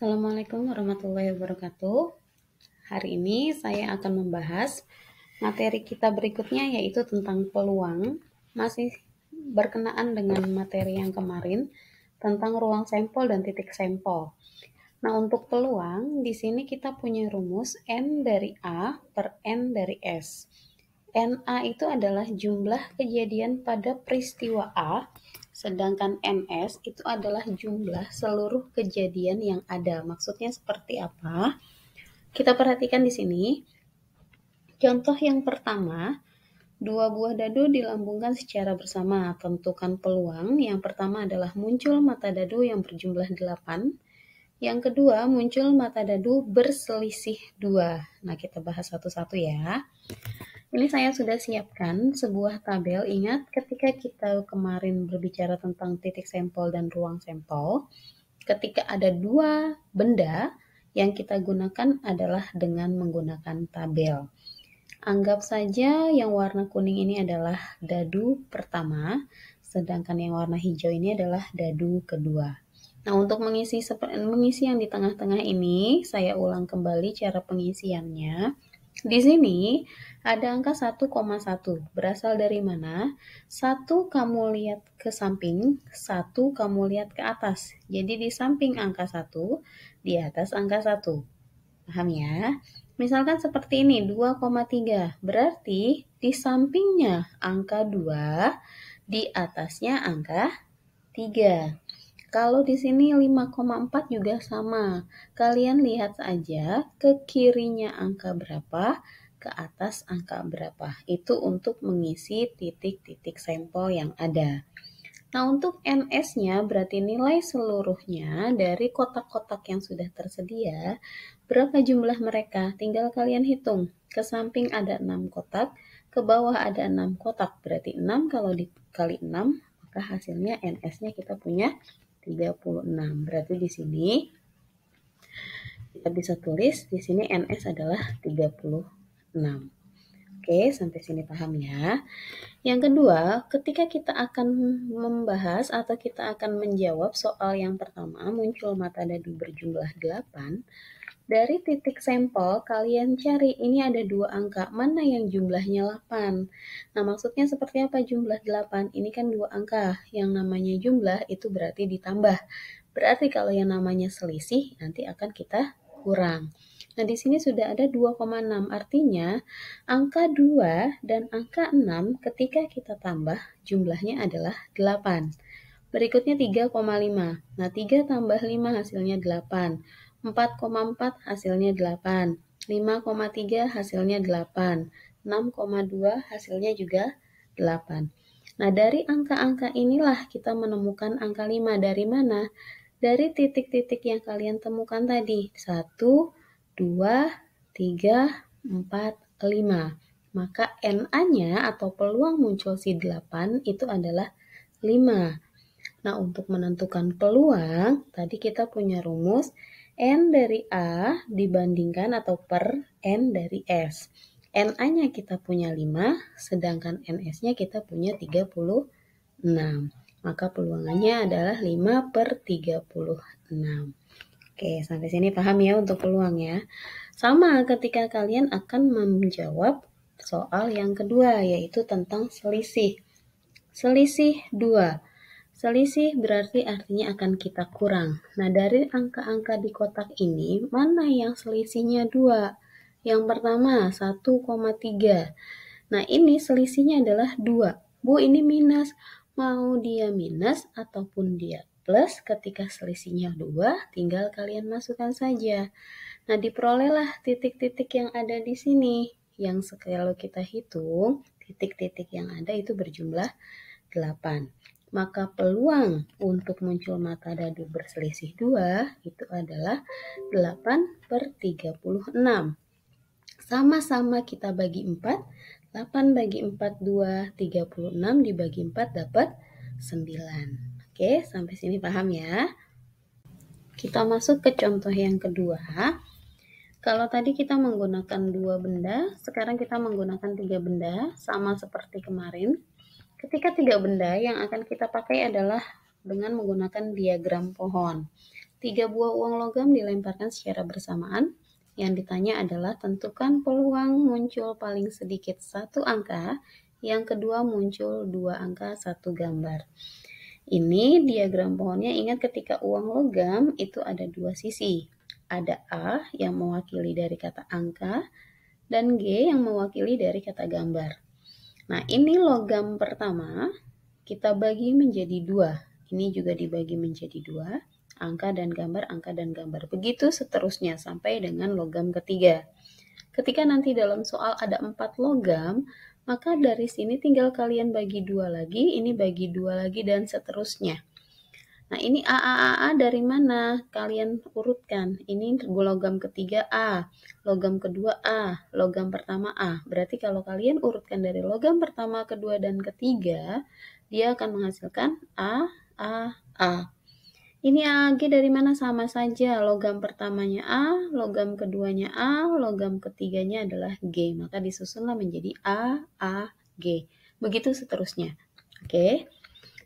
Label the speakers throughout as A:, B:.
A: Assalamualaikum warahmatullahi wabarakatuh. Hari ini saya akan membahas materi kita berikutnya, yaitu tentang peluang. Masih berkenaan dengan materi yang kemarin tentang ruang sampel dan titik sampel. Nah, untuk peluang, di sini kita punya rumus N dari A per N dari S. NA itu adalah jumlah kejadian pada peristiwa A, sedangkan NS itu adalah jumlah seluruh kejadian yang ada. Maksudnya seperti apa? Kita perhatikan di sini. Contoh yang pertama, dua buah dadu dilambungkan secara bersama. Tentukan peluang. Yang pertama adalah muncul mata dadu yang berjumlah 8. Yang kedua, muncul mata dadu berselisih 2. Nah, kita bahas satu-satu ya. Ini saya sudah siapkan sebuah tabel. Ingat ketika kita kemarin berbicara tentang titik sampel dan ruang sampel, ketika ada dua benda, yang kita gunakan adalah dengan menggunakan tabel. Anggap saja yang warna kuning ini adalah dadu pertama, sedangkan yang warna hijau ini adalah dadu kedua. Nah, untuk mengisi yang di tengah-tengah ini, saya ulang kembali cara pengisiannya. Di sini ada angka 1,1. Berasal dari mana? 1 kamu lihat ke samping, 1 kamu lihat ke atas. Jadi di samping angka 1, di atas angka 1. Paham ya? Misalkan seperti ini, 2,3. Berarti di sampingnya angka 2, di atasnya angka 3. Kalau di sini 5,4 juga sama. Kalian lihat saja ke kirinya angka berapa, ke atas angka berapa. Itu untuk mengisi titik-titik sampel yang ada. Nah, untuk NS-nya berarti nilai seluruhnya dari kotak-kotak yang sudah tersedia. Berapa jumlah mereka? Tinggal kalian hitung. Ke samping ada 6 kotak, ke bawah ada 6 kotak. Berarti 6 kalau dikali 6, maka hasilnya NS-nya kita punya 36. Berarti di sini kita bisa tulis di sini NS adalah 36. Oke, sampai sini paham ya. Yang kedua, ketika kita akan membahas atau kita akan menjawab soal yang pertama, muncul mata dadu berjumlah 8. Dari titik sampel, kalian cari ini ada 2 angka, mana yang jumlahnya 8. Nah, maksudnya seperti apa jumlah 8? Ini kan 2 angka, yang namanya jumlah itu berarti ditambah. Berarti kalau yang namanya selisih, nanti akan kita kurang. Nah, di sini sudah ada 2,6, artinya angka 2 dan angka 6 ketika kita tambah, jumlahnya adalah 8. Berikutnya 3,5. Nah, 3 tambah 5 hasilnya 8. 4,4 hasilnya 8, 5,3 hasilnya 8, 6,2 hasilnya juga 8. Nah, dari angka-angka inilah kita menemukan angka 5. Dari mana? Dari titik-titik yang kalian temukan tadi. 1, 2, 3, 4, 5. Maka NA-nya atau peluang muncul si 8 itu adalah 5. Nah, untuk menentukan peluang, tadi kita punya rumus N dari A dibandingkan atau per N dari S. NA-nya kita punya 5, sedangkan NS-nya kita punya 36. Maka peluangannya adalah 5 per 36. Oke, sampai sini paham ya untuk peluang ya. Sama ketika kalian akan menjawab soal yang kedua, yaitu tentang selisih. Selisih 2. Selisih berarti artinya akan kita kurang. Nah, dari angka-angka di kotak ini, mana yang selisihnya 2? Yang pertama, 1,3. Nah, ini selisihnya adalah 2. Bu, ini minus. Mau dia minus ataupun dia plus, ketika selisihnya 2, tinggal kalian masukkan saja. Nah, diperolehlah titik-titik yang ada di sini. Yang kalau kita hitung, titik-titik yang ada itu berjumlah 8. Maka peluang untuk muncul mata dadu berselisih 2 itu adalah 8 per 36. Sama-sama kita bagi 4. 8 bagi 4, 2, 36 dibagi 4 dapat 9. Oke, sampai sini paham ya? Kita masuk ke contoh yang kedua. Kalau tadi kita menggunakan 2 benda, sekarang kita menggunakan 3 benda, sama seperti kemarin. Ketika 3 benda yang akan kita pakai adalah dengan menggunakan diagram pohon. 3 buah uang logam dilemparkan secara bersamaan. Yang ditanya adalah tentukan peluang muncul paling sedikit satu angka, yang kedua muncul 2 angka 1 gambar. Ini diagram pohonnya, ingat ketika uang logam itu ada 2 sisi. Ada A yang mewakili dari kata angka, dan G yang mewakili dari kata gambar. Nah, ini logam pertama kita bagi menjadi 2. Ini juga dibagi menjadi 2, angka dan gambar, angka dan gambar. Begitu seterusnya sampai dengan logam ketiga. Ketika nanti dalam soal ada 4 logam, maka dari sini tinggal kalian bagi 2 lagi, ini bagi 2 lagi, dan seterusnya. Nah, ini A dari mana? Kalian urutkan. Ini logam ketiga A, logam kedua A, logam pertama A. Berarti kalau kalian urutkan dari logam pertama, kedua, dan ketiga, dia akan menghasilkan A. Ini AG dari mana? Sama saja. Logam pertamanya A, logam keduanya A, logam ketiganya adalah G. Maka disusunlah menjadi G. Begitu seterusnya. Oke.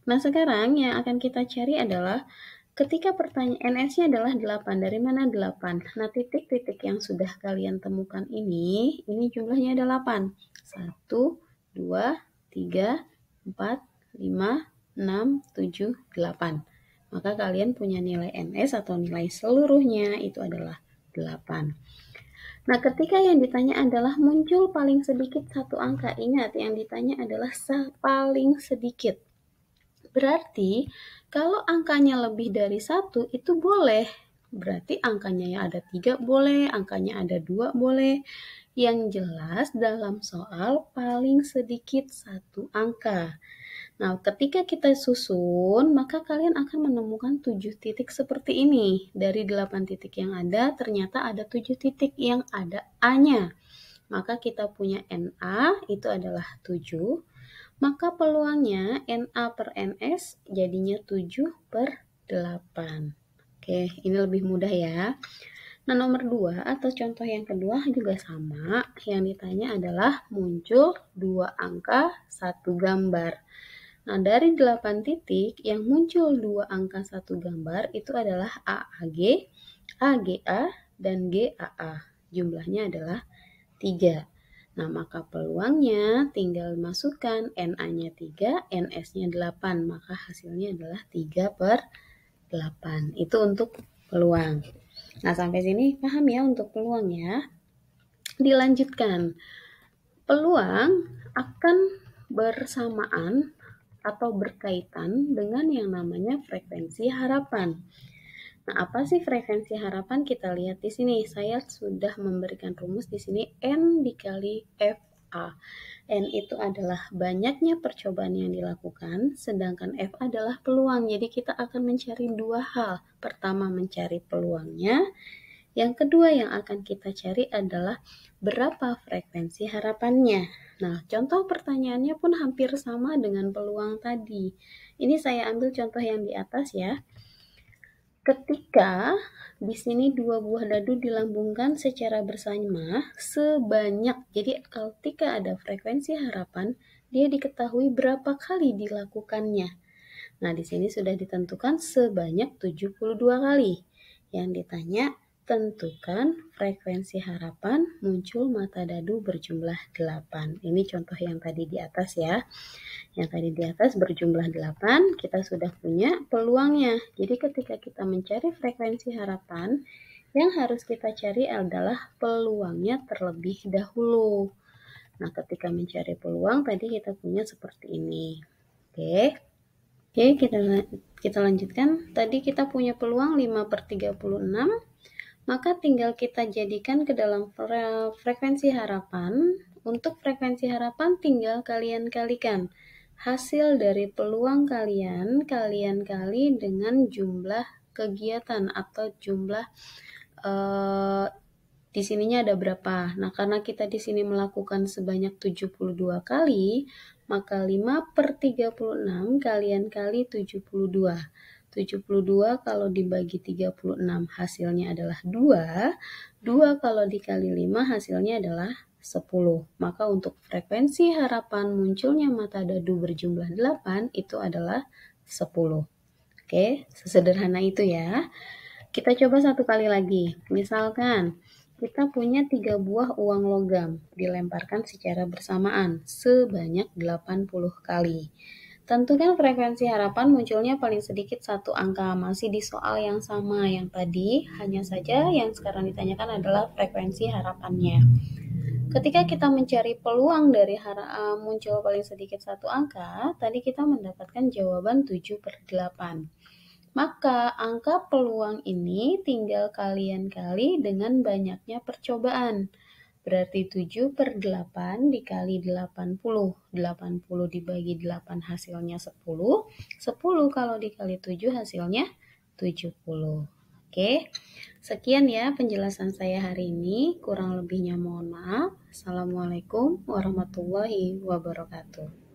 A: Nah, sekarang yang akan kita cari adalah ketika pertanyaan NS-nya adalah 8. Dari mana 8? Nah, titik-titik yang sudah kalian temukan ini jumlahnya ada 8. 1, 2, 3, 4, 5, 6, 7, 8. Maka kalian punya nilai NS atau nilai seluruhnya itu adalah 8. Nah, ketika yang ditanya adalah muncul paling sedikit satu angka, ingat yang ditanya adalah paling sedikit. Berarti kalau angkanya lebih dari 1 itu boleh. Berarti angkanya yang ada 3 boleh, angkanya ada 2 boleh. Yang jelas dalam soal paling sedikit 1 angka. Nah, ketika kita susun, maka kalian akan menemukan 7 titik seperti ini. Dari 8 titik yang ada, ternyata ada 7 titik yang ada A-nya. Maka kita punya NA itu adalah 7. Maka peluangnya NA per NS jadinya 7/8. Oke, ini lebih mudah ya. Nah, nomor 2 atau contoh yang kedua juga sama. Yang ditanya adalah muncul 2 angka 1 gambar. Nah, dari 8 titik yang muncul 2 angka 1 gambar itu adalah AAG, AGA, dan GAA. Jumlahnya adalah 3. Nah, maka peluangnya tinggal masukkan NA-nya 3, NS-nya 8. Maka hasilnya adalah 3/8. Itu untuk peluang. Nah, sampai sini paham ya untuk peluang ya? Dilanjutkan. Peluang akan bersamaan atau berkaitan dengan yang namanya frekuensi harapan. Nah, apa sih frekuensi harapan? Kita lihat di sini. Saya sudah memberikan rumus di sini N dikali FA. N itu adalah banyaknya percobaan yang dilakukan, sedangkan F adalah peluang. Jadi kita akan mencari 2 hal. Pertama, mencari peluangnya. Yang kedua yang akan kita cari adalah berapa frekuensi harapannya. Nah, contoh pertanyaannya pun hampir sama dengan peluang tadi. Ini saya ambil contoh yang di atas ya. Ketika di sini 2 buah dadu dilambungkan secara bersama sebanyak, jadi ketika ada frekuensi harapan, dia diketahui berapa kali dilakukannya. Nah, di sini sudah ditentukan sebanyak 72 kali. Yang ditanya, tentukan frekuensi harapan muncul mata dadu berjumlah 8. Ini contoh yang tadi di atas ya. Yang tadi di atas berjumlah 8, kita sudah punya peluangnya. Jadi ketika kita mencari frekuensi harapan, yang harus kita cari adalah peluangnya terlebih dahulu. Nah, ketika mencari peluang, tadi kita punya seperti ini. Oke, kita lanjutkan. Tadi kita punya peluang 5/36, maka tinggal kita jadikan ke dalam frekuensi harapan. Untuk frekuensi harapan tinggal kalian kalikan. Hasil dari peluang kalian kali dengan jumlah kegiatan atau jumlah di sininya ada berapa. Nah, karena kita di sini melakukan sebanyak 72 kali, maka 5/36 kalian kali 72. 72 kalau dibagi 36 hasilnya adalah 2. 2 kalau dikali 5 hasilnya adalah 10. Maka untuk frekuensi harapan munculnya mata dadu berjumlah 8 itu adalah 10. Oke, sesederhana itu ya. Kita coba satu kali lagi. Misalkan, kita punya 3 buah uang logam, dilemparkan secara bersamaan, sebanyak 80 kali. Tentukan frekuensi harapan munculnya paling sedikit satu angka, masih di soal yang sama yang tadi, hanya saja yang sekarang ditanyakan adalah frekuensi harapannya. Ketika kita mencari peluang dari muncul paling sedikit satu angka, tadi kita mendapatkan jawaban 7/8. Maka angka peluang ini tinggal kalian kali dengan banyaknya percobaan. Berarti 7/8 dikali 80. 80 dibagi 8 hasilnya 10. 10 kalau dikali 7 hasilnya 70. Oke, sekian ya penjelasan saya hari ini. Kurang lebihnya mohon maaf. Assalamualaikum warahmatullahi wabarakatuh.